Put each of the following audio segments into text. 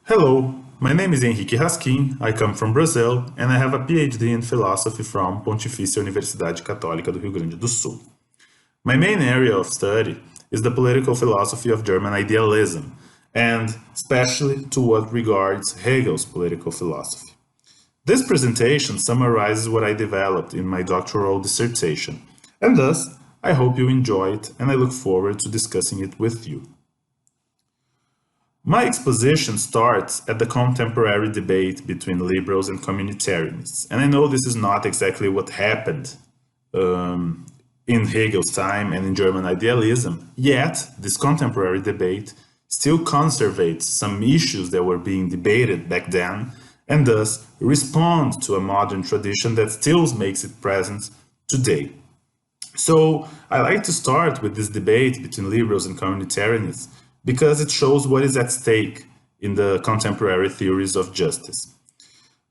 Hello, my name is Henrique Raskin, I come from Brazil, and I have a PhD in philosophy from Pontifícia Universidade Católica do Rio Grande do Sul. My main area of study is the political philosophy of German idealism, and especially to what regards Hegel's political philosophy. This presentation summarizes what I developed in my doctoral dissertation, and thus I hope you enjoy it and I look forward to discussing it with you. My exposition starts at the contemporary debate between liberals and communitarianists, and I know this is not exactly what happened in Hegel's time and in German idealism, yet this contemporary debate still conservates some issues that were being debated back then, and thus respond to a modern tradition that still makes it present today. So I like to start with this debate between liberals and communitarianists because it shows what is at stake in the contemporary theories of justice.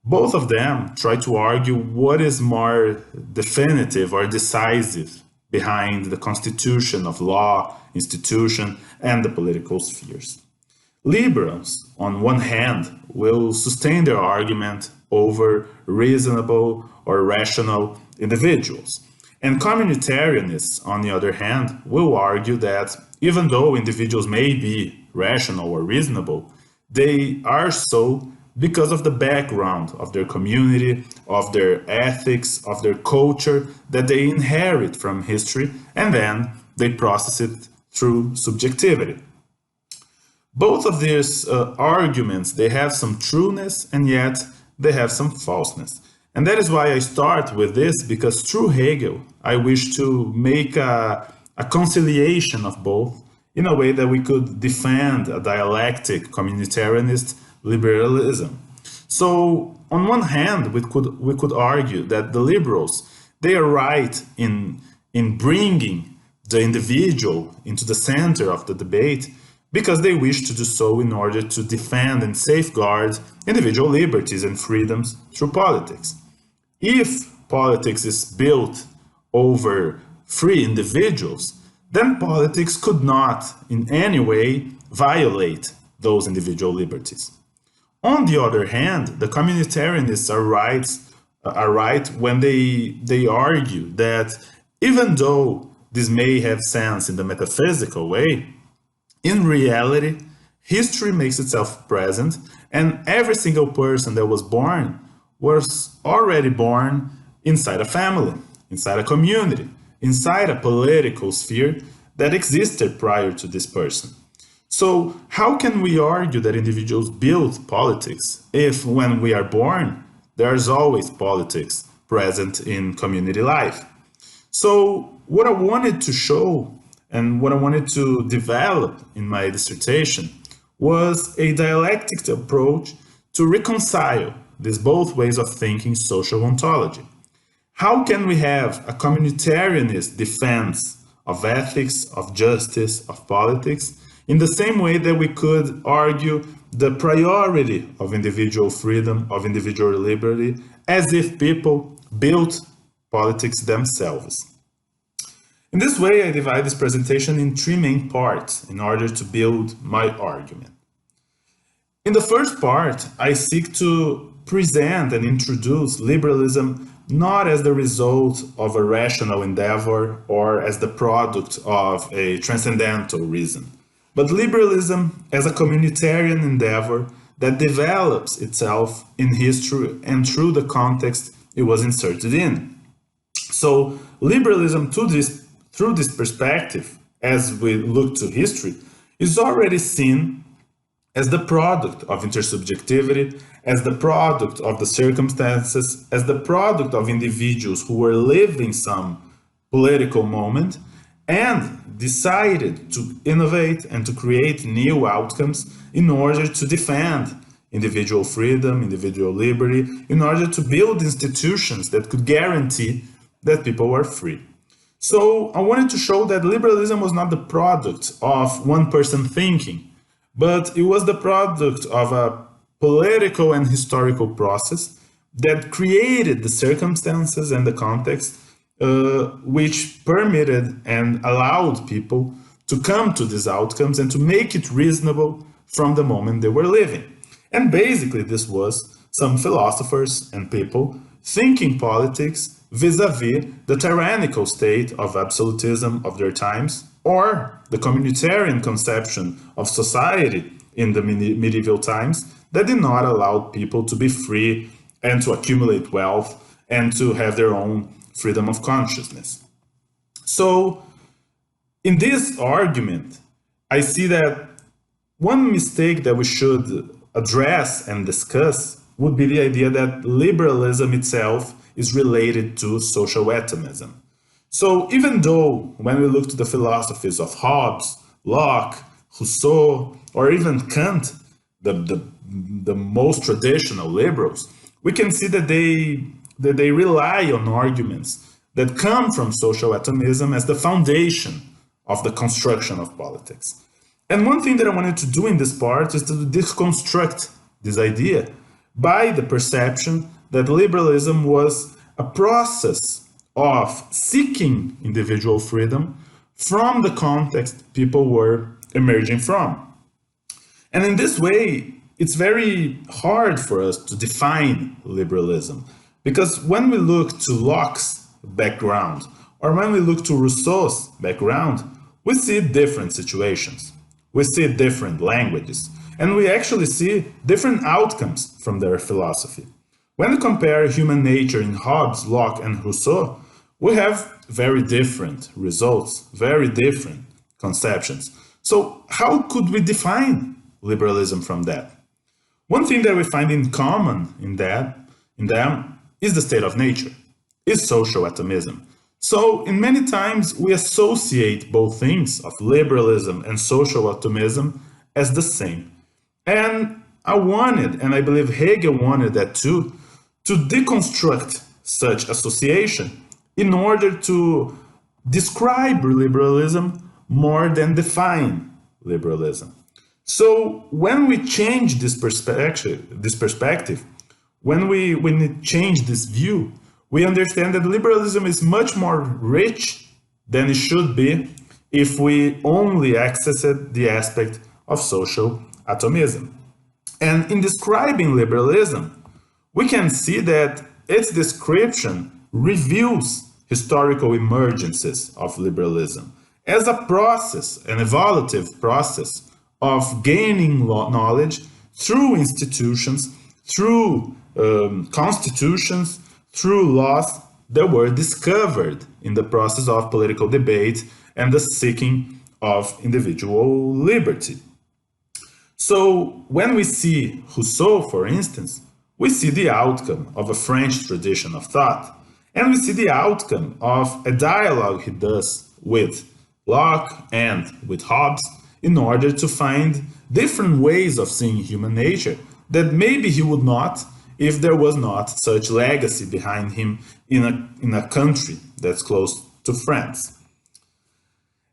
Both of them try to argue what is more definitive or decisive behind the constitution of law, institution, and the political spheres. Liberals, on one hand, will sustain their argument over reasonable or rational individuals. And communitarianists, on the other hand, will argue that even though individuals may be rational or reasonable, they are so because of the background of their community, of their ethics, of their culture that they inherit from history, and then they process it through subjectivity. Both of these arguments, they have some trueness and yet they have some falseness. And that is why I start with this, because through Hegel, I wish to make a conciliation of both in a way that we could defend a dialectic communitarianist liberalism. So on one hand, we could argue that the liberals, they are right in bringing the individual into the center of the debate because they wish to do so in order to defend and safeguard individual liberties and freedoms through politics. If politics is built over free individuals, then politics could not in any way violate those individual liberties. On the other hand, the communitarianists are right when they argue that even though this may have sense in the metaphysical way, in reality, history makes itself present, and every single person that was born was already born inside a family, inside a community, inside a political sphere that existed prior to this person. So how can we argue that individuals build politics if when we are born, there's always politics present in community life? So what I wanted to show and what I wanted to develop in my dissertation was a dialectic approach to reconcile these both ways of thinking social ontology. How can we have a communitarianist defense of ethics, of justice, of politics, in the same way that we could argue the priority of individual freedom, of individual liberty, as if people built politics themselves? In this way, I divide this presentation in three main parts in order to build my argument. In the first part, I seek to present and introduce liberalism not as the result of a rational endeavor or as the product of a transcendental reason, but liberalism as a communitarian endeavor that develops itself in history and through the context it was inserted in. So liberalism through this perspective, as we look to history, is already seen as the product of intersubjectivity, as the product of the circumstances, as the product of individuals who were living some political moment and decided to innovate and to create new outcomes in order to defend individual freedom, individual liberty, in order to build institutions that could guarantee that people were free. So I wanted to show that liberalism was not the product of one person thinking, but it was the product of a political and historical process that created the circumstances and the context which permitted and allowed people to come to these outcomes and to make it reasonable from the moment they were living. And basically this was some philosophers and people thinking politics vis-a-vis the tyrannical state of absolutism of their times, or the communitarian conception of society in the medieval times that did not allow people to be free and to accumulate wealth and to have their own freedom of consciousness. So in this argument, I see that one mistake that we should address and discuss would be the idea that liberalism itself is related to social atomism. So even though when we look to the philosophies of Hobbes, Locke, Rousseau, or even Kant, the most traditional liberals, we can see that they rely on arguments that come from social atomism as the foundation of the construction of politics. And one thing that I wanted to do in this part is to deconstruct this idea by the perception that liberalism was a process of seeking individual freedom from the context people were emerging from. And in this way, it's very hard for us to define liberalism, because when we look to Locke's background, or when we look to Rousseau's background, we see different situations. We see different languages, and we actually see different outcomes from their philosophy. When we compare human nature in Hobbes, Locke, and Rousseau, we have very different results, very different conceptions. So how could we define liberalism from that? One thing that we find in common in them is the state of nature, is social atomism. So in many times we associate both things of liberalism and social atomism as the same. And I wanted, and I believe Hegel wanted that too, to deconstruct such association in order to describe liberalism more than define liberalism. So when we change this perspective, when we change this view, we understand that liberalism is much more rich than it should be if we only accessed the aspect of social atomism. And in describing liberalism, we can see that its description reveals historical emergences of liberalism as a process, an evolutive process of gaining knowledge through institutions, through constitutions, through laws that were discovered in the process of political debate and the seeking of individual liberty. So when we see Rousseau, for instance, we see the outcome of a French tradition of thought, and we see the outcome of a dialogue he does with Locke and with Hobbes in order to find different ways of seeing human nature that maybe he would not if there was not such legacy behind him in a country that's close to France.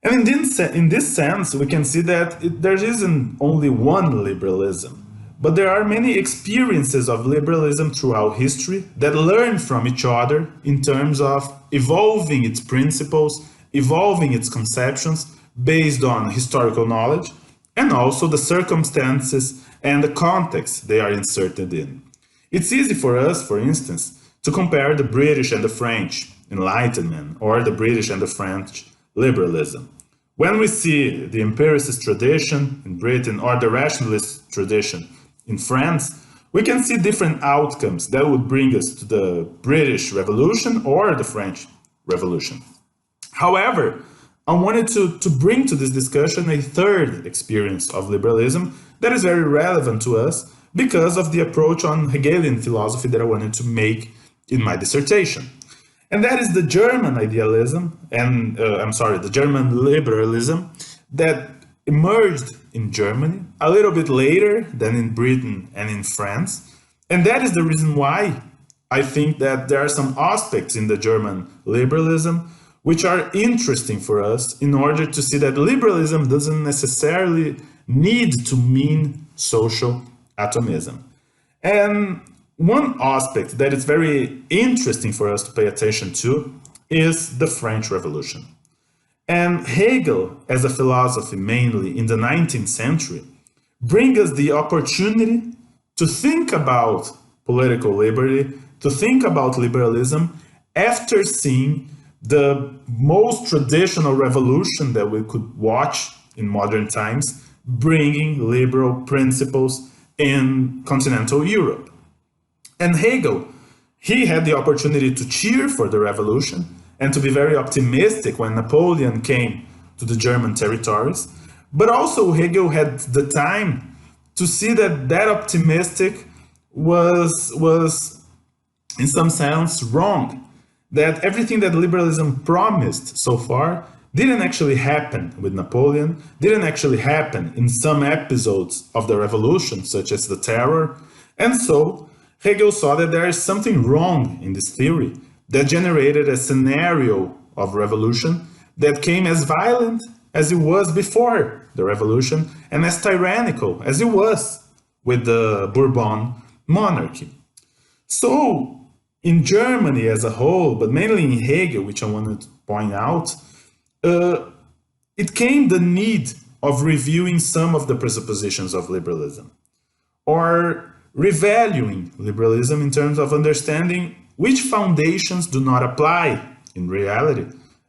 And in this sense, we can see that there isn't only one liberalism, but there are many experiences of liberalism throughout history that learn from each other in terms of evolving its principles, evolving its conceptions based on historical knowledge, and also the circumstances and the context they are inserted in. It's easy for us, for instance, to compare the British and the French Enlightenment or the British and the French liberalism. When we see the empiricist tradition in Britain or the rationalist tradition in France, we can see different outcomes that would bring us to the British Revolution or the French Revolution. However, I wanted to bring to this discussion a third experience of liberalism that is very relevant to us because of the approach on Hegelian philosophy that I wanted to make in my dissertation. And that is the German idealism, and the German liberalism that emerged in Germany a little bit later than in Britain and in France. And that is the reason why I think that there are some aspects in the German liberalism which are interesting for us in order to see that liberalism doesn't necessarily need to mean social atomism. And one aspect that is very interesting for us to pay attention to is the French Revolution. And Hegel, as a philosophy mainly in the 19th century, brings us the opportunity to think about political liberty, to think about liberalism after seeing the most traditional revolution that we could watch in modern times, bringing liberal principles in continental Europe. And Hegel, he had the opportunity to cheer for the revolution and to be very optimistic when Napoleon came to the German territories. But also Hegel had the time to see that that optimistic was in some sense wrong, that everything that liberalism promised so far didn't actually happen with Napoleon, didn't actually happen in some episodes of the revolution, such as the terror. And so Hegel saw that there is something wrong in this theory that generated a scenario of revolution that came as violent as it was before the revolution and as tyrannical as it was with the Bourbon monarchy. So in Germany as a whole, but mainly in Hegel, which I wanted to point out, it came the need of reviewing some of the presuppositions of liberalism, or revaluing liberalism in terms of understanding which foundations do not apply in reality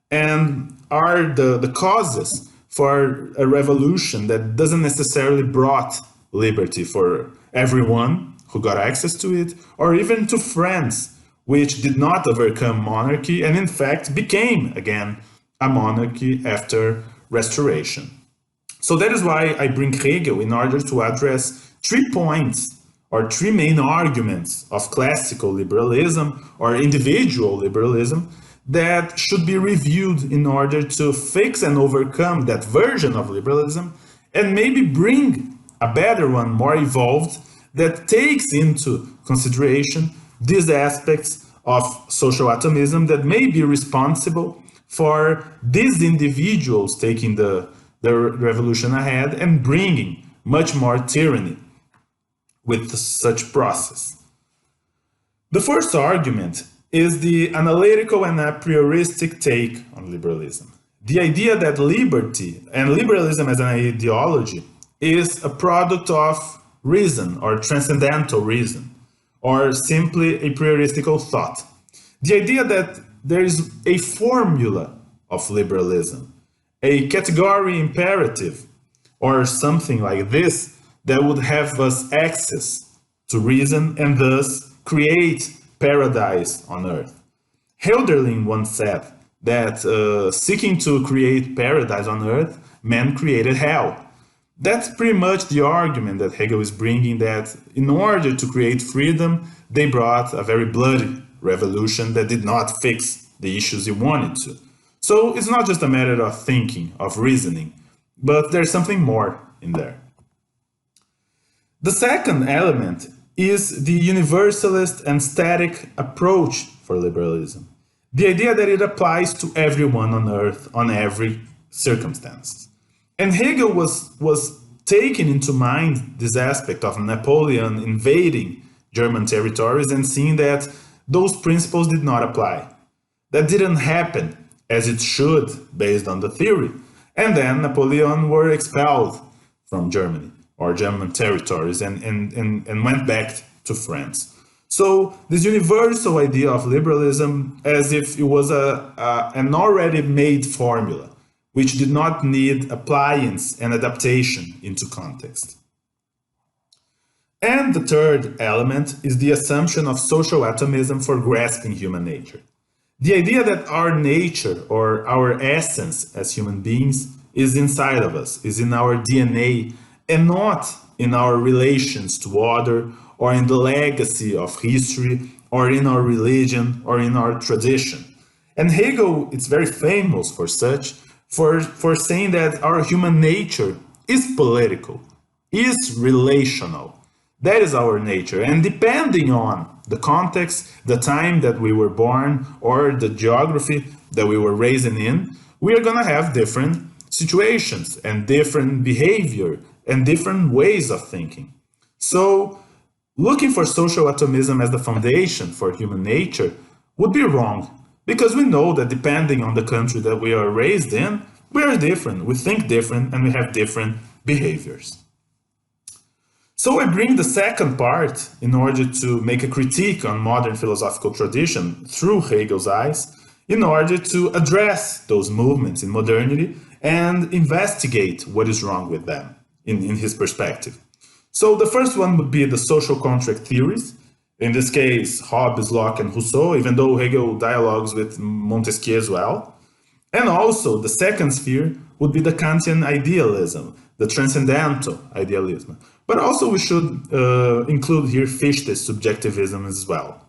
and are the causes for a revolution that doesn't necessarily brought liberty for everyone who got access to it, or even to France, which did not overcome monarchy and in fact became again a monarchy after restoration. So that is why I bring Hegel in order to address 3 points or 3 main arguments of classical liberalism or individual liberalism that should be reviewed in order to fix and overcome that version of liberalism and maybe bring a better one, more evolved, that takes into consideration these aspects of social atomism that may be responsible for these individuals taking the revolution ahead and bringing much more tyranny with such process. The first argument is the analytical and aprioristic take on liberalism. The idea that liberty and liberalism as an ideology is a product of reason or transcendental reason, or simply a prioristical thought. The idea that there is a formula of liberalism, a category imperative, or something like this that would have us access to reason and thus create paradise on earth. Hölderlin once said that seeking to create paradise on earth, man created hell. That's pretty much the argument that Hegel is bringing, that in order to create freedom, they brought a very bloody revolution that did not fix the issues he wanted to. So it's not just a matter of thinking, of reasoning, but there's something more in there. The second element is the universalist and static approach for liberalism. The idea that it applies to everyone on earth, on every circumstance. And Hegel was taking into mind this aspect of Napoleon invading German territories and seeing that those principles did not apply. That didn't happen as it should based on the theory. And then Napoleon were expelled from Germany or German territories and went back to France. So this universal idea of liberalism as if it was an already made formula, which did not need appliance and adaptation into context. And the third element is the assumption of social atomism for grasping human nature. The idea that our nature or our essence as human beings is inside of us, is in our DNA, and not in our relations to other, or in the legacy of history, or in our religion, or in our tradition. And Hegel is very famous for such, for saying that our human nature is political, is relational. That is our nature. And depending on the context, the time that we were born, or the geography that we were raised in, we are going to have different situations and different behavior and different ways of thinking. So looking for social atomism as the foundation for human nature would be wrong, because we know that depending on the country that we are raised in, we are different, we think different, and we have different behaviors. So I bring the second part in order to make a critique on modern philosophical tradition through Hegel's eyes, in order to address those movements in modernity and investigate what is wrong with them in his perspective. So the first one would be the social contract theories. In this case, Hobbes, Locke, and Rousseau, even though Hegel dialogues with Montesquieu as well. And also, the second sphere would be the Kantian idealism, the transcendental idealism. But also we should include here Fichte's subjectivism as well.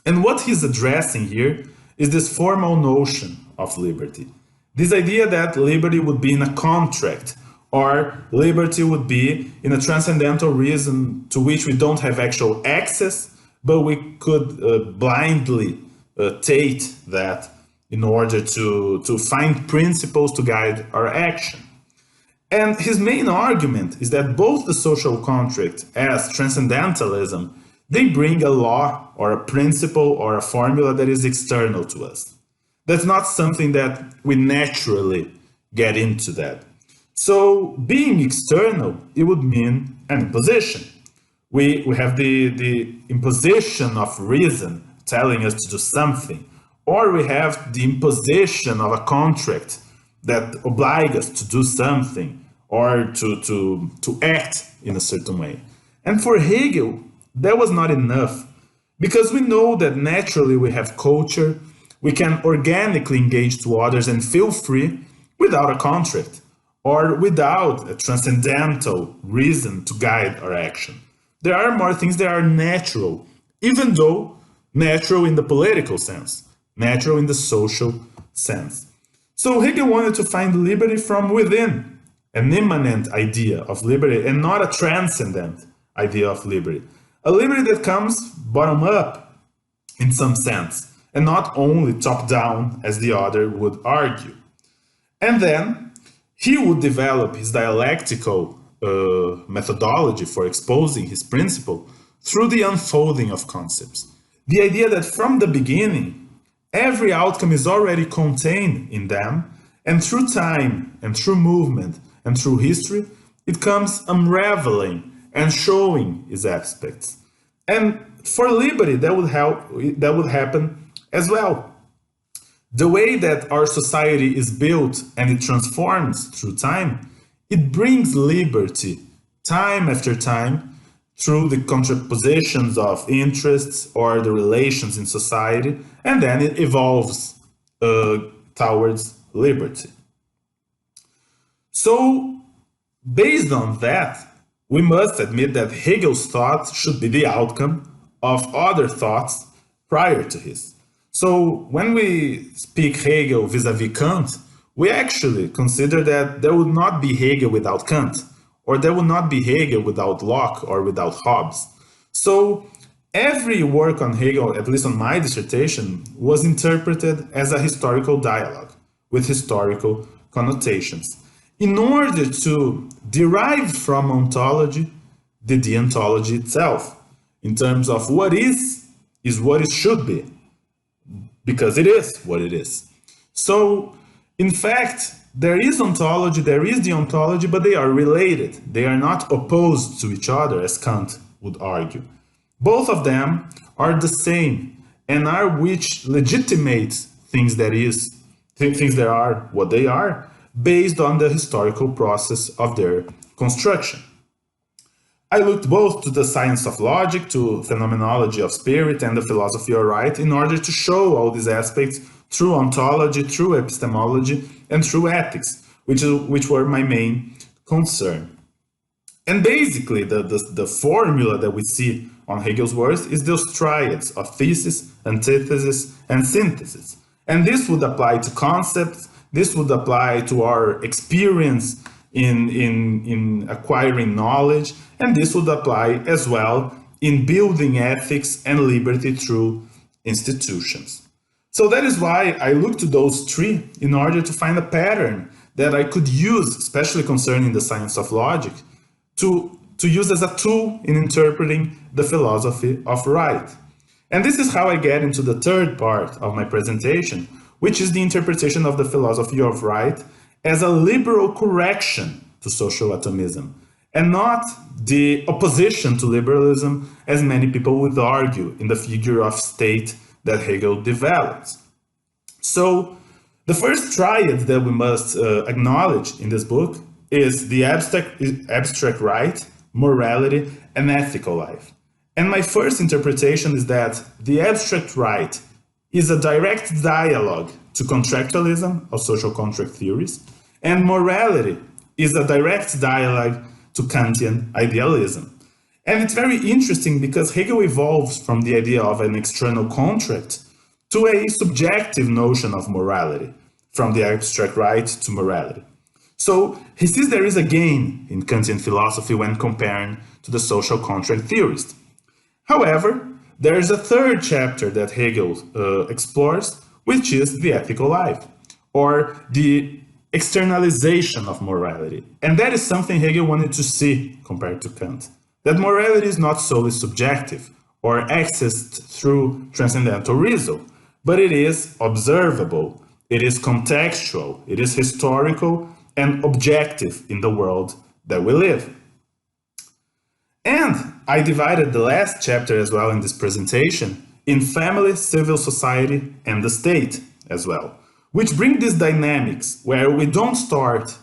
And what he's addressing here is this formal notion of liberty. This idea that liberty would be in a contract, or liberty would be in a transcendental reason to which we don't have actual access, but we could blindly take that in order to find principles to guide our action. And his main argument is that both the social contract as transcendentalism, they bring a law or a principle or a formula that is external to us. That's not something that we naturally get into that. So being external, it would mean an imposition. We have the imposition of reason telling us to do something, or we have the imposition of a contract that obliges us to do something or to act in a certain way. And for Hegel, that was not enough, because we know that naturally we have culture, we can organically engage to others and feel free without a contract or without a transcendental reason to guide our action. There are more things that are natural, even though natural in the political sense, natural in the social sense. So Hegel wanted to find liberty from within, an immanent idea of liberty and not a transcendent idea of liberty. A liberty that comes bottom up in some sense, and not only top down as the other would argue. And then he would develop his dialectical methodology for exposing his principle through the unfolding of concepts. The idea that from the beginning, every outcome is already contained in them, and through time and through movement and through history, it comes unraveling and showing its aspects. And for liberty, that would happen as well. The way that our society is built and it transforms through time, it brings liberty time after time through the contrapositions of interests or the relations in society, and then it evolves towards liberty. So, based on that, we must admit that Hegel's thought should be the outcome of other thoughts prior to his. So when we speak Hegel vis-à-vis Kant, we actually consider that there would not be Hegel without Kant, or there would not be Hegel without Locke or without Hobbes. So every work on Hegel, at least on my dissertation, was interpreted as a historical dialogue with historical connotations, in order to derive from ontology the deontology itself, in terms of what is what it should be, because it is what it is. So, in fact, there is ontology, there is deontology, but they are related. They are not opposed to each other, as Kant would argue. Both of them are the same, and are which legitimate things that are what they are, based on the historical process of their construction. I looked both to the science of logic, to phenomenology of spirit, and the philosophy of right in order to show all these aspects through ontology, through epistemology, and through ethics, which were my main concern. And basically, the formula that we see on Hegel's works is those triads of thesis, antithesis, and synthesis. And this would apply to concepts, this would apply to our experience in acquiring knowledge, and this would apply as well in building ethics and liberty through institutions. So that is why I looked to those three in order to find a pattern that I could use, especially concerning the science of logic, to use as a tool in interpreting the philosophy of right. And this is how I get into the third part of my presentation, which is the interpretation of the philosophy of right as a liberal correction to social atomism, and not the opposition to liberalism, as many people would argue in the figure of state that Hegel developed. So the first triad that we must acknowledge in this book is the abstract right, morality, and ethical life. And my first interpretation is that the abstract right is a direct dialogue to contractualism of social contract theories, and morality is a direct dialogue to Kantian idealism. And it's very interesting because Hegel evolves from the idea of an external contract to a subjective notion of morality, from the abstract right to morality. So he sees there is a gain in Kantian philosophy when comparing to the social contract theorists. However, there is a third chapter that Hegel explores, which is the ethical life, or the externalization of morality. And that is something Hegel wanted to see compared to Kant, that morality is not solely subjective or accessed through transcendental reason, but it is observable, it is contextual, it is historical and objective in the world that we live. And I divided the last chapter as well in this presentation in family, civil society, and the state as well, which bring these dynamics where we don't start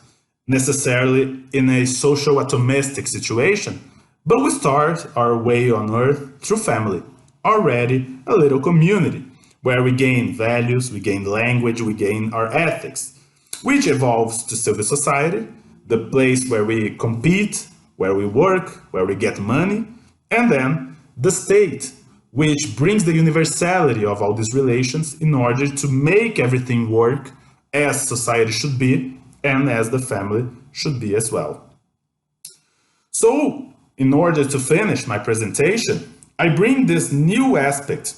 necessarily in a social atomistic situation, but we start our way on earth through family, already a little community, where we gain values, we gain language, we gain our ethics, which evolves to civil society, the place where we compete, where we work, where we get money, and then the state, which brings the universality of all these relations in order to make everything work as society should be and as the family should be as well. So, in order to finish my presentation, I bring this new aspect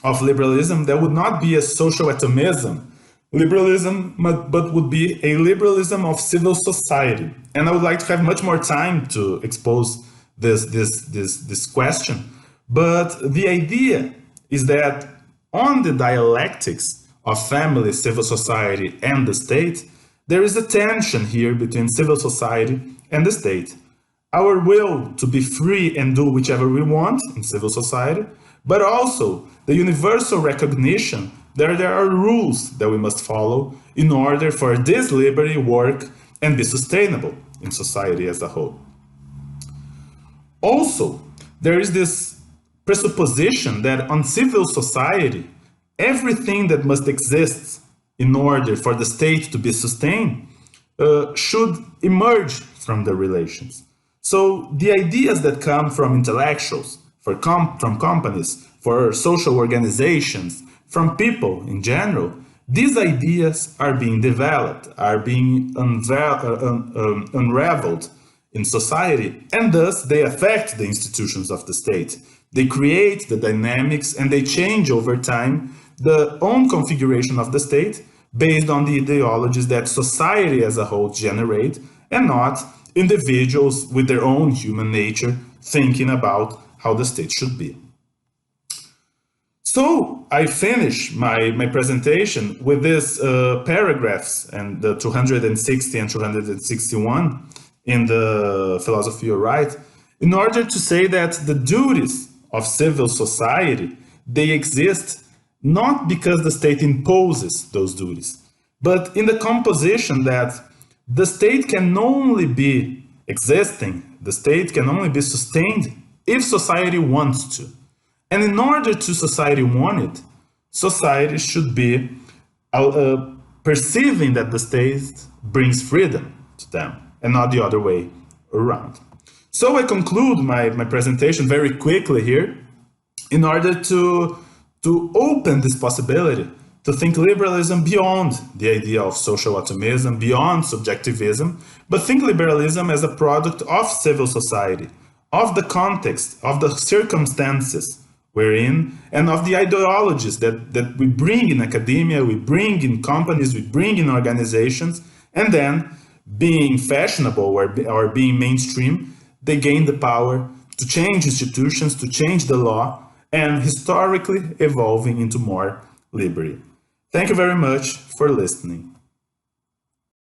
of liberalism that would not be a social atomism liberalism, but would be a liberalism of civil society. And I would like to have much more time to expose this question. But the idea is that on the dialectics of family, civil society, and the state, there is a tension here between civil society and the state. Our will to be free and do whichever we want in civil society, but also the universal recognition that there are rules that we must follow in order for this liberty work and be sustainable in society as a whole. Also, there is this presupposition that on civil society, everything that must exist in order for the state to be sustained should emerge from the relations. So the ideas that come from intellectuals, from companies, for social organizations, from people in general, these ideas are being developed, are being unraveled in society, and thus they affect the institutions of the state. They create the dynamics and they change over time the own configuration of the state based on the ideologies that society as a whole generate, and not individuals with their own human nature thinking about how the state should be. So I finish my presentation with these paragraphs, and the 260 and 261 in the Philosophy of Right, in order to say that the duties of civil society, they exist not because the state imposes those duties, but in the composition that the state can only be existing, the state can only be sustained if society wants to. And in order to society want it, society should be perceiving that the state brings freedom to them and not the other way around. So I conclude my presentation very quickly here in order to open this possibility to think liberalism beyond the idea of social atomism, beyond subjectivism, but think liberalism as a product of civil society, of the context, of the circumstances we're in, and of the ideologies that we bring in academia, we bring in companies, we bring in organizations, and then being fashionable or being mainstream, they gain the power to change institutions, to change the law, and historically evolving into more liberty. Thank you very much for listening.